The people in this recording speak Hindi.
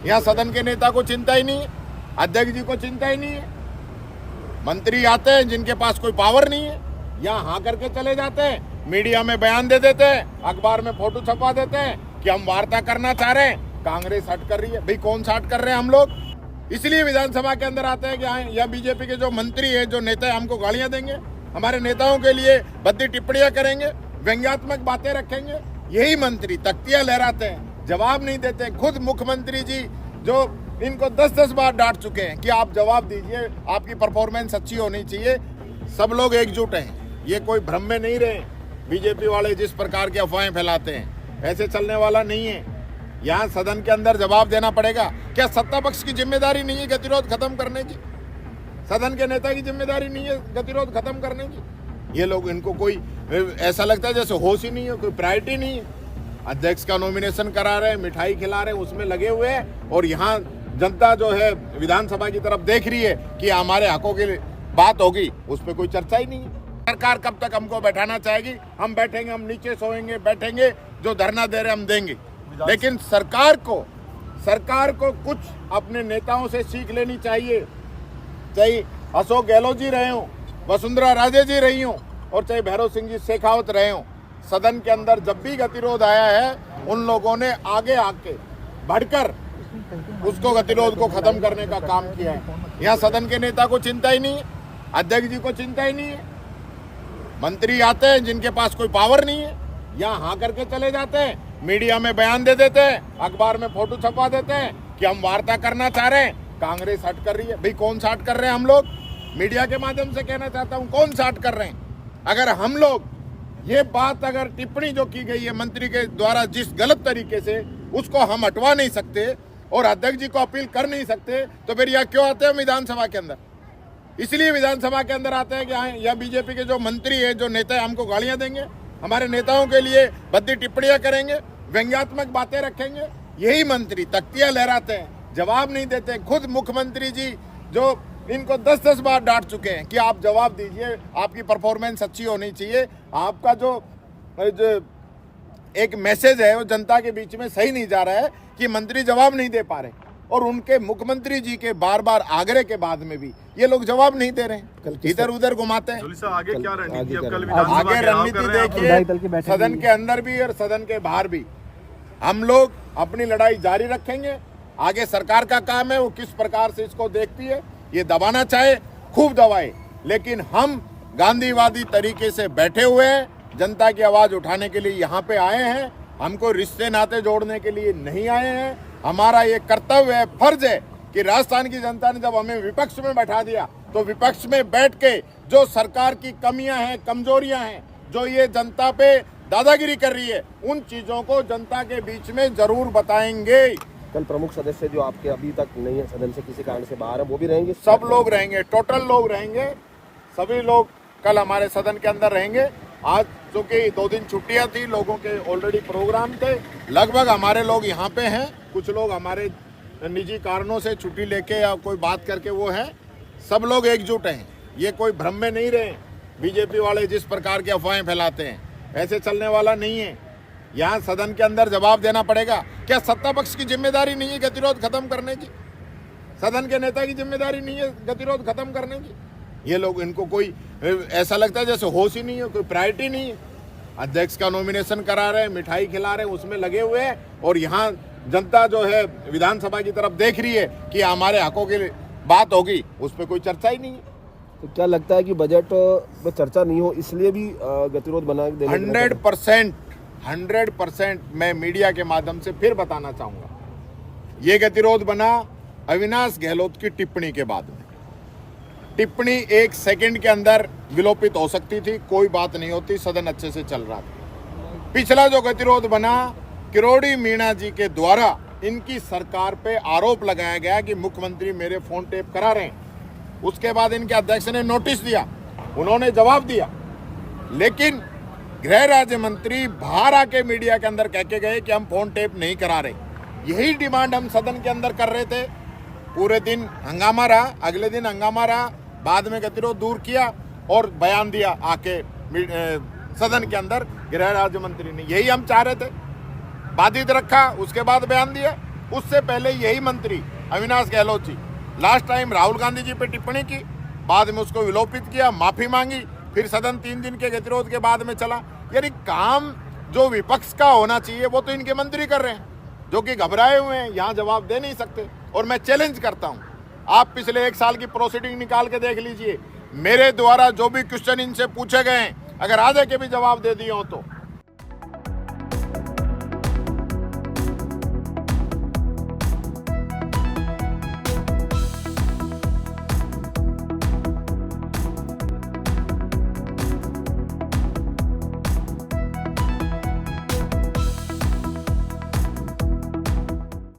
यहाँ सदन के नेता को चिंता ही नहीं है, अध्यक्ष जी को चिंता ही नहीं है। मंत्री आते हैं जिनके पास कोई पावर नहीं है, यहाँ हाँ करके चले जाते हैं, मीडिया में बयान दे देते हैं, अखबार में फोटो छपवा देते हैं कि हम वार्ता करना चाह रहे हैं, कांग्रेस हट कर रही है। भाई कौन सा हट कर रहे हैं हम लोग? इसलिए विधानसभा के अंदर आते हैं कि हाँ, या बीजेपी के जो मंत्री है, जो नेता है, हमको गालियां देंगे, हमारे नेताओं के लिए भद्दी टिप्पणियां करेंगे, व्यंग्यात्मक बातें रखेंगे। यही मंत्री तख्तियां लहराते हैं, जवाब नहीं देते। खुद मुख्यमंत्री जी जो इनको 10-10 बार डांट चुके हैं कि आप जवाब दीजिए, आपकी परफॉर्मेंस अच्छी होनी चाहिए। सब लोग एकजुट हैं, ये कोई भ्रम में नहीं रहे। बीजेपी वाले जिस प्रकार की अफवाहें फैलाते हैं, ऐसे चलने वाला नहीं है। यहाँ सदन के अंदर जवाब देना पड़ेगा। क्या सत्ता पक्ष की जिम्मेदारी नहीं है गतिरोध खत्म करने की? सदन के नेता की जिम्मेदारी नहीं है गतिरोध खत्म करने की? ये लोग, इनको कोई ऐसा लगता है जैसे होश ही नहीं है, कोई प्रायोरिटी नहीं है। अध्यक्ष का नॉमिनेशन करा रहे हैं, मिठाई खिला रहे हैं, उसमें लगे हुए हैं, और यहाँ जनता जो है विधानसभा की तरफ देख रही है कि हमारे हकों की बात होगी, उस पर कोई चर्चा ही नहीं है। सरकार कब तक हमको बैठाना चाहेगी? हम बैठेंगे, हम नीचे सोएंगे, बैठेंगे, जो धरना दे रहे हम देंगे। लेकिन सरकार को कुछ अपने नेताओं से सीख लेनी चाहिए। चाहे अशोक गहलोत जी रहे हों, वसुंधरा राजे जी रही हों, और चाहे भैरव सिंह जी शेखावत रहे हों, सदन के अंदर जब भी गतिरोध आया है, उन लोगों ने आगे आके बढ़कर उसको गतिरोध को खत्म करने का काम किया है। यहाँ सदन के नेता को चिंता ही नहीं है, अध्यक्ष जी को चिंता ही नहीं है। मंत्री आते हैं जिनके पास कोई पावर नहीं है, यहाँ हाँ करके चले जाते हैं, मीडिया में बयान दे देते हैं, अखबार में फोटो छपवा देते हैं कि हम वार्ता करना चाह रहे हैं, कांग्रेस हट कर रही है। भाई कौन सा हट कर रहे हैं हम लोग? मीडिया के माध्यम से कहना चाहता हूँ, कौन सा हट कर रहे हैं? अगर हम लोग ये बात, अगर टिप्पणी जो की गई है मंत्री के द्वारा जिस गलत तरीके से, उसको हम हटवा नहीं सकते और अध्यक्ष जी को अपील कर नहीं सकते, तो फिर यह क्यों आते हैं विधानसभा के अंदर? इसलिए विधानसभा के अंदर आते हैं कि हाँ, या बीजेपी के जो मंत्री है, जो नेता है, हमको गालियां देंगे, हमारे नेताओं के लिए भद्दी टिप्पणियां करेंगे, व्यंग्यात्मक बातें रखेंगे। यही मंत्री तख्तियां लहराते हैं, जवाब नहीं देते। खुद मुख्यमंत्री जी जो इनको 10-10 बार डांट चुके हैं कि आप जवाब दीजिए, आपकी परफॉर्मेंस अच्छी होनी चाहिए। आपका जो एक मैसेज है वो जनता के बीच में सही नहीं जा रहा है कि मंत्री जवाब नहीं दे पा रहे, और उनके मुख्यमंत्री जी के बार बार आग्रह के बाद में भी ये लोग जवाब नहीं दे रहे हैं, इधर उधर घुमाते हैं। आगे क्या रणनीति? आगे रणनीति देखिए, सदन के अंदर भी और सदन के बाहर भी हम लोग अपनी लड़ाई जारी रखेंगे। आगे सरकार का काम है, वो किस प्रकार से इसको देखती है, ये दबाना चाहे खूब दबाए, लेकिन हम गांधीवादी तरीके से बैठे हुए हैं, जनता की आवाज उठाने के लिए यहाँ पे आए हैं। हमको रिश्ते नाते जोड़ने के लिए नहीं आए हैं। हमारा ये कर्तव्य है, फर्ज है कि राजस्थान की जनता ने जब हमें विपक्ष में बैठा दिया, तो विपक्ष में बैठ के जो सरकार की कमियां हैं, कमजोरियां हैं, जो ये जनता पे दादागिरी कर रही है, उन चीजों को जनता के बीच में जरूर बताएंगे। कल प्रमुख सदस्य जो आपके अभी तक नहीं है सदन से, किसी कारण से बाहर है, वो भी रहेंगे? सब लोग रहेंगे, टोटल लोग रहेंगे, सभी लोग कल हमारे सदन के अंदर रहेंगे। आज चूंकि 2 दिन छुट्टियां थी, लोगों के ऑलरेडी प्रोग्राम थे, लगभग हमारे लोग यहाँ पे हैं, कुछ लोग हमारे निजी कारणों से छुट्टी लेके या कोई बात करके वो हैं। सब लोग एकजुट हैं, ये कोई भ्रम में नहीं रहे। बीजेपी वाले जिस प्रकार की अफवाहें फैलाते हैं, ऐसे चलने वाला नहीं है। यहाँ सदन के अंदर जवाब देना पड़ेगा। क्या सत्ता पक्ष की जिम्मेदारी नहीं है गतिरोध खत्म करने की? सदन के नेता की जिम्मेदारी नहीं है गतिरोध खत्म करने की? ये लोग, इनको कोई ऐसा लगता है जैसे होश ही नहीं है, कोई प्रायोरिटी नहीं है। अध्यक्ष का नॉमिनेशन करा रहे हैं, मिठाई खिला रहे हैं, उसमें लगे हुए हैं, और यहाँ जनता जो है विधानसभा की तरफ देख रही है कि हमारे हकों की बात होगी, उस पर कोई चर्चा ही नहीं है। तो क्या लगता है कि बजट में चर्चा नहीं हो, इसलिए भी गतिरोध बना देने? 100% मैं मीडिया के माध्यम से फिर बताना चाहूंगा, ये गतिरोध बना अविनाश गहलोत की टिप्पणी के बाद में। टिप्पणी 1 सेकंड के अंदर विलोपित हो सकती थी, कोई बात नहीं होती, सदन अच्छे से चल रहा था। पिछला जो गतिरोध बना, किरोड़ी मीणा जी के द्वारा इनकी सरकार पे आरोप लगाया गया कि मुख्यमंत्री मेरे फोन टेप करा रहे हैं। उसके बाद इनके अध्यक्ष ने नोटिस दिया, उन्होंने जवाब दिया, लेकिन गृह राज्य मंत्री बाहर आके मीडिया के अंदर कह के गए कि हम फोन टेप नहीं करा रहे। यही डिमांड हम सदन के अंदर कर रहे थे। पूरे दिन हंगामा रहा, अगले दिन हंगामा रहा, बाद में गतिरोध दूर किया और बयान दिया आके सदन के अंदर गृह राज्य मंत्री ने। यही हम चाह रहे थे, बाधित रखा, उसके बाद बयान दिया। उससे पहले यही मंत्री अविनाश गहलोत जी लास्ट टाइम राहुल गांधी जी पे टिप्पणी की, बाद में उसको विलोपित किया, माफी मांगी, फिर सदन 3 दिन के गतिरोध के बाद में चला। यानी काम जो विपक्ष का होना चाहिए वो तो इनके मंत्री कर रहे हैं, जो कि घबराए हुए हैं, यहाँ जवाब दे नहीं सकते। और मैं चैलेंज करता हूँ, आप पिछले 1 साल की प्रोसीडिंग निकाल के देख लीजिए, मेरे द्वारा जो भी क्वेश्चन इनसे पूछे गए हैं, अगर आधे के भी जवाब दे दिए हो तो